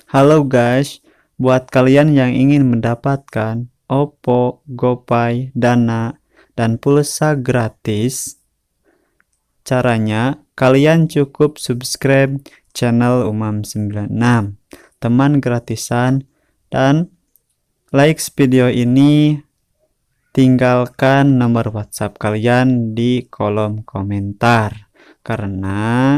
Halo guys, buat kalian yang ingin mendapatkan Oppo, GoPay, Dana, dan pulsa gratis, caranya kalian cukup subscribe channel Umam 96, teman gratisan, dan like video ini, tinggalkan nomor WhatsApp kalian di kolom komentar. Karena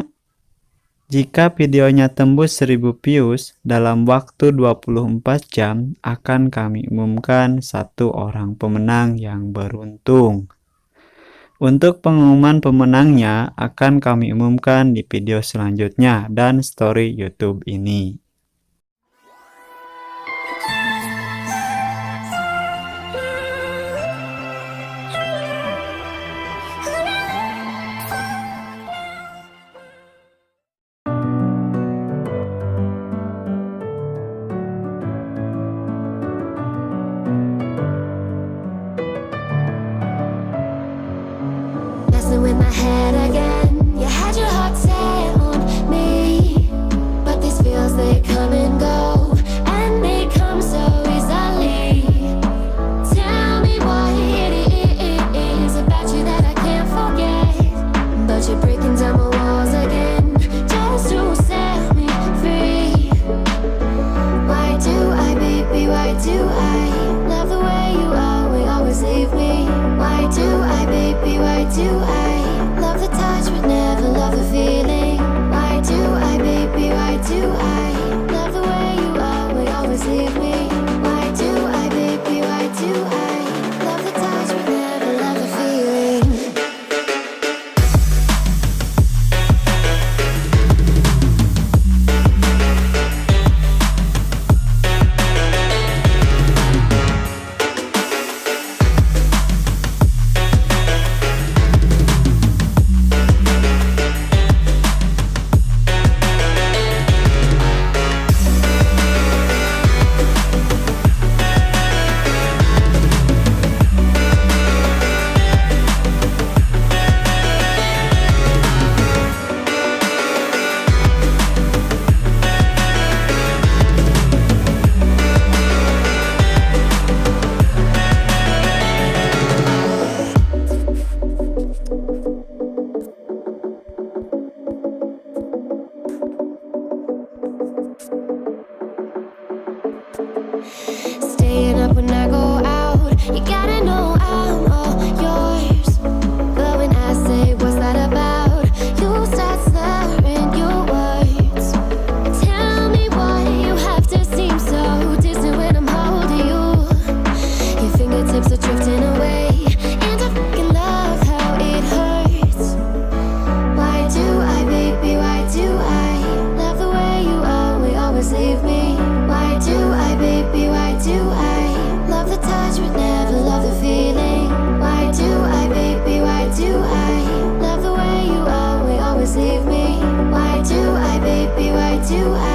jika videonya tembus 1000 views dalam waktu 24 jam, akan kami umumkan satu orang pemenang yang beruntung. Untuk pengumuman pemenangnya akan kami umumkan di video selanjutnya dan story YouTube ini. In my head again, you had your heart set on me, but these feels, they come and go, and they come so easily. Tell me what it is about you that I can't forget, but you're breaking down my walls again, just to set me free. Why do I, baby, why do I love the way you always leave me? Why do I, baby, why do I love the touch but never love the feeling? Why do I, baby, why do I love the way you always leave me? Why do I, baby, why do I love the touch but never love the feeling? Staying up when I go out, you gotta know I'm all yours. But when I say what's that about, you start slurring your words. Tell me why you have to seem so distant when I'm holding you. Your fingertips are drifting away, and I fucking love how it hurts. Why do I, baby, why do I love the way you always leave me? Why do I, baby, why do I love the touch but never love the feeling? Why do I, baby, why do I love the way you always leave me? Why do I, baby, why do I